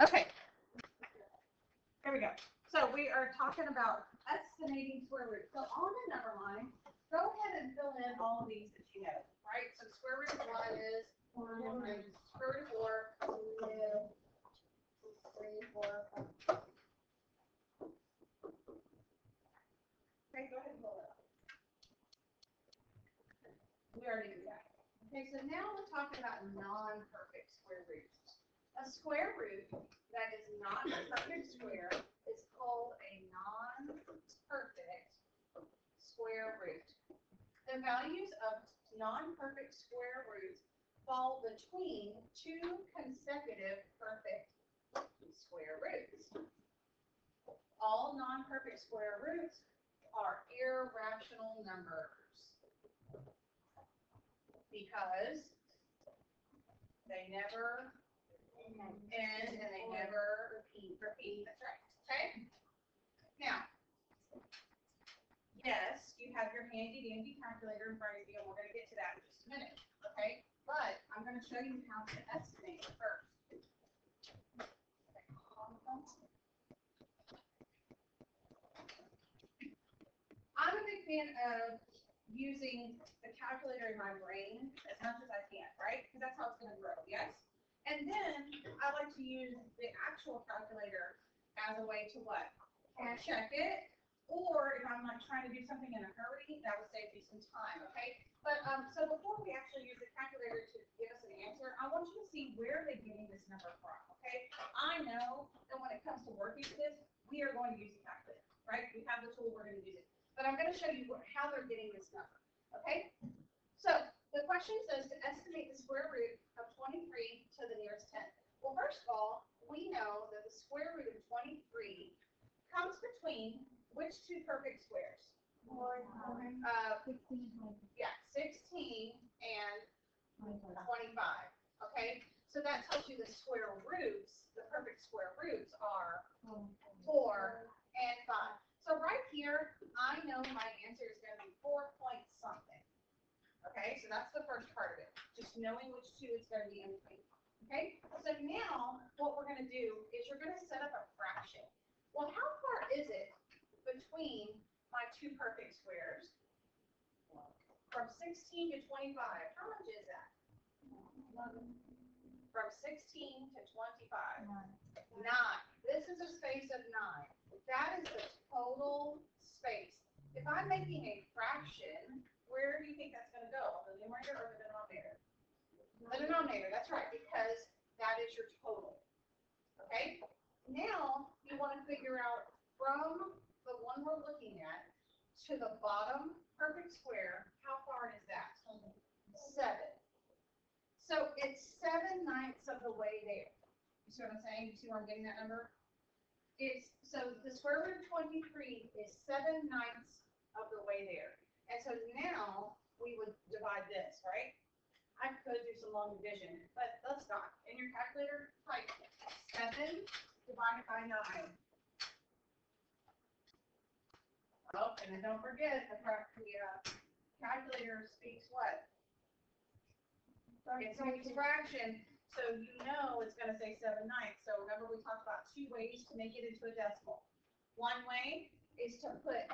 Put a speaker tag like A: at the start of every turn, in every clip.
A: Okay, here we go. So we are talking about estimating square root. So on the number line, go ahead and fill in all of these that you know, right? So square root of 1 is 1, square root of 4, 2, 3, 4, 5. Okay, go ahead and pull it up. We already did that. Okay, so now we're talking about non-perfect square roots. A square root that is not a perfect square is called a non-perfect square root. The values of non-perfect square roots fall between two consecutive perfect square roots. All non-perfect square roots are irrational numbers because they never end and they never repeat. That's right. Okay? Now, yes, you have your handy dandy calculator in front of you, and we're going to get to that in just a minute. Okay? But I'm going to show you how to estimate first. I'm a big fan of using the calculator in my brain as much as I can, right? Because that's how it's going to grow, yes? And then I like to use the actual calculator as a way to what? Check it. Or if I'm like trying to do something in a hurry, that would save me some time, okay? But so before we actually use the calculator to give us an answer, I want you to see where they're getting this number from, okay? I know that when it comes to working with this, we are going to use the calculator, right? We have the tool, we're going to use it. But I'm going to show you how they're getting this number, okay? So the question says to estimate the square root of 23 to the nearest 10. Well, first of all, we know that the square root of 23 comes between which two perfect squares?
B: 16.
A: Yeah, 16 and 25. Okay, so that tells you the square roots, the perfect square roots are 4 and 5. So right here, I know my answer is going to be 4 point something. Okay, so that's the first part of it, just knowing which two it's going to be in between. Okay, so now what we're going to do is you're going to set up a fraction. Well, how far is it between my two perfect squares? From 16 to 25, how much is that? 11. From 16 to 25. 9. This is a space of 9. That is the total space. If I'm making a fraction, where do you think that's going to go? The numerator or the denominator? The denominator, that's right, because that is your total. Okay? Now, you want to figure out from the one we're looking at to the bottom perfect square, how far is that? 7. So it's 7/9 of the way there. You see what I'm saying? You see where I'm getting that number? So the square root of 23 is 7/9 of the way there. And so now we would divide this, right? I could do some long division, but let's not. In your calculator, type 7 divided by 9. Oh, and then don't forget the calculator speaks what? It speaks fraction, so you know it's going to say 7/9. So remember we talked about two ways to make it into a decimal. One way is to put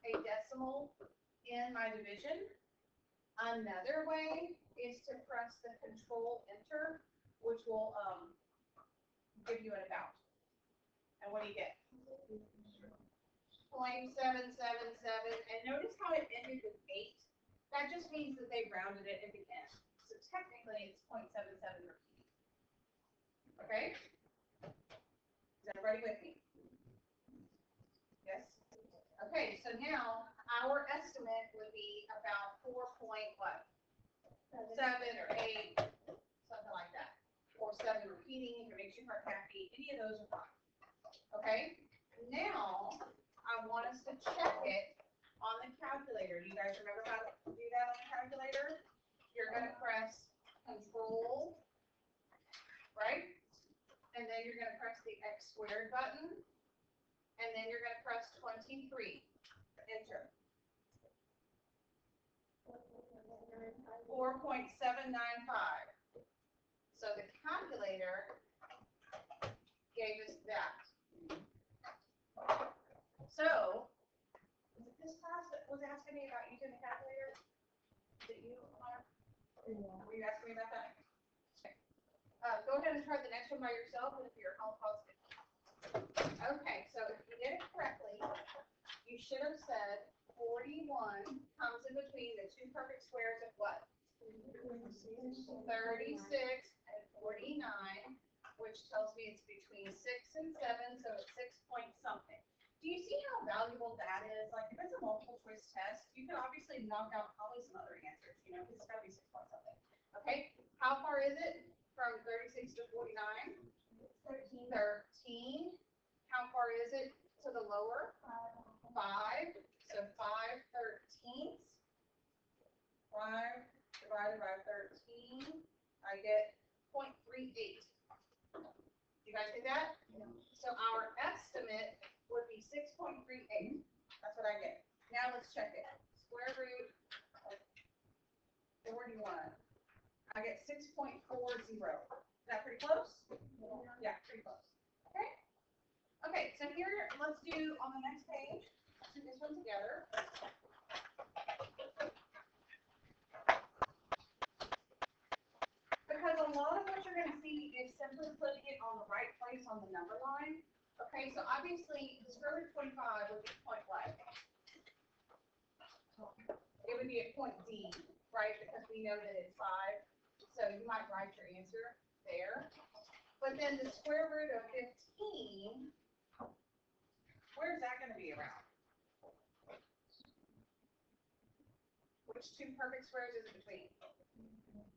A: a decimal in my division. Another way is to press the Control Enter, which will give you an about. And what do you get? 0.777. And notice how it ended with 8. That just means that they rounded it at the end. So technically it's 0.77 repeating. Okay? Is everybody with me? Yes? Okay, so now our estimate would be about 4 point what? 7 or 8, something like that. Or 7 repeating, if it makes your heart happy. Any of those are fine. Okay? Now, I want us to check it on the calculator. You guys remember how to do that on the calculator? You're going to press Control, right? And then you're going to press the X squared button. And then you're going to press 23. Enter. 4.795. So the calculator asking me about using the calculator? Did you, Mark? Were you asking me about that? Okay. Go ahead and try the next one by yourself and if you're home positive. Okay, so if you did it correctly, you should have said 41 comes in between the two perfect squares of what? 36 and 49, which tells me it's between 6 and 7, so it's 6 point something. Do you see how valuable that is? Like, if it's a multiple choice test, you can obviously knock out probably some other answers, you know, because it's got to be 6 point something. Okay, how far is it from 36 to 49? 13. How far is it to the lower? 5. So 5/13. 5 divided by 13, I get 0.38. You guys get that? Yeah. So our estimate would be 6.38. That's what I get. Now let's check it. Square root of 41. I get 6.40. Is that pretty close? Yeah, pretty close. Okay. Okay, so here, let's do on the next page, let's do this one together. Because a lot of what you're going to see is simply putting it on the right place on the number line. Okay, so obviously, the square root of 25 would be point what? It would be at point D, right? Because we know that it's 5. So you might write your answer there. But then the square root of 15, where's that going to be around? Which two perfect squares is it between?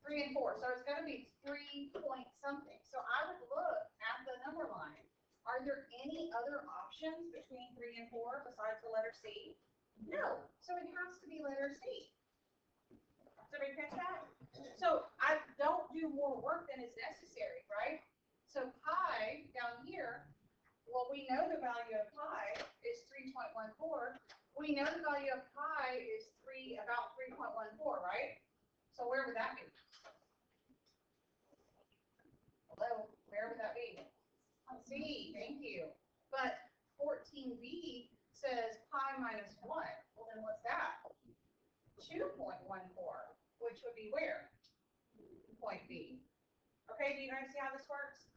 A: 3 and 4. So it's going to be 3 point something. So I would look at the number line. Are there any other options between 3 and 4 besides the letter C? No. So it has to be letter C. Did we catch that? So I don't do more work than is necessary, right? So pi down here, well, we know the value of pi is 3.14. We know the value of pi is about 3.14, right? So where would that be? Hello, where would that be? C, thank you. But 14b says pi minus 1. Well, then what's that? 2.14, which would be where? Point B. Okay, do you guys see how this works?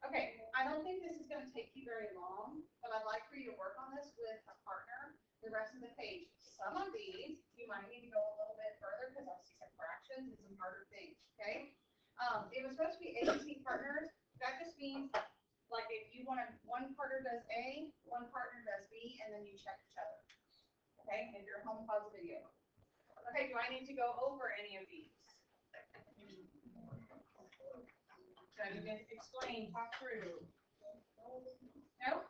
A: Okay, I don't think this is going to take you very long, but I'd like for you to work on this with a partner the rest of the page. Some of these, you might need to go a little bit further because I'll see some fractions and some harder things, okay? It was supposed to be ABC partners. That just means, like, if you want to, one partner does A, one partner does B, and then you check each other, okay? If you're home, pause the video. Okay, do I need to go over any of these? So you can explain, talk through. No?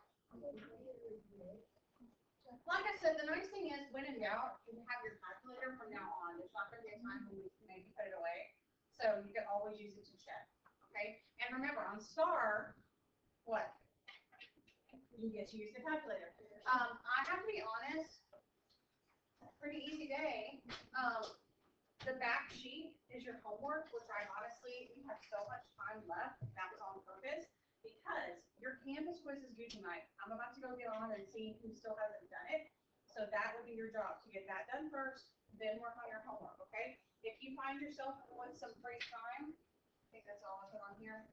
A: Like I said, the nice thing is, when in doubt, you can have your calculator from now on. There's not going to be a time when we maybe put it away. So you can always use it to check. Okay? And remember, on STAR, what? You get to use the calculator. I have to be honest, pretty easy day. The back sheet is your homework, which I honestly, you have so much time left. That was on purpose because your Canvas quiz is due tonight. I'm about to go get on and see who still hasn't done it. So that would be your job, to get that done first, then work on your homework, okay? If you find yourself with some free time, I think that's all I put on here.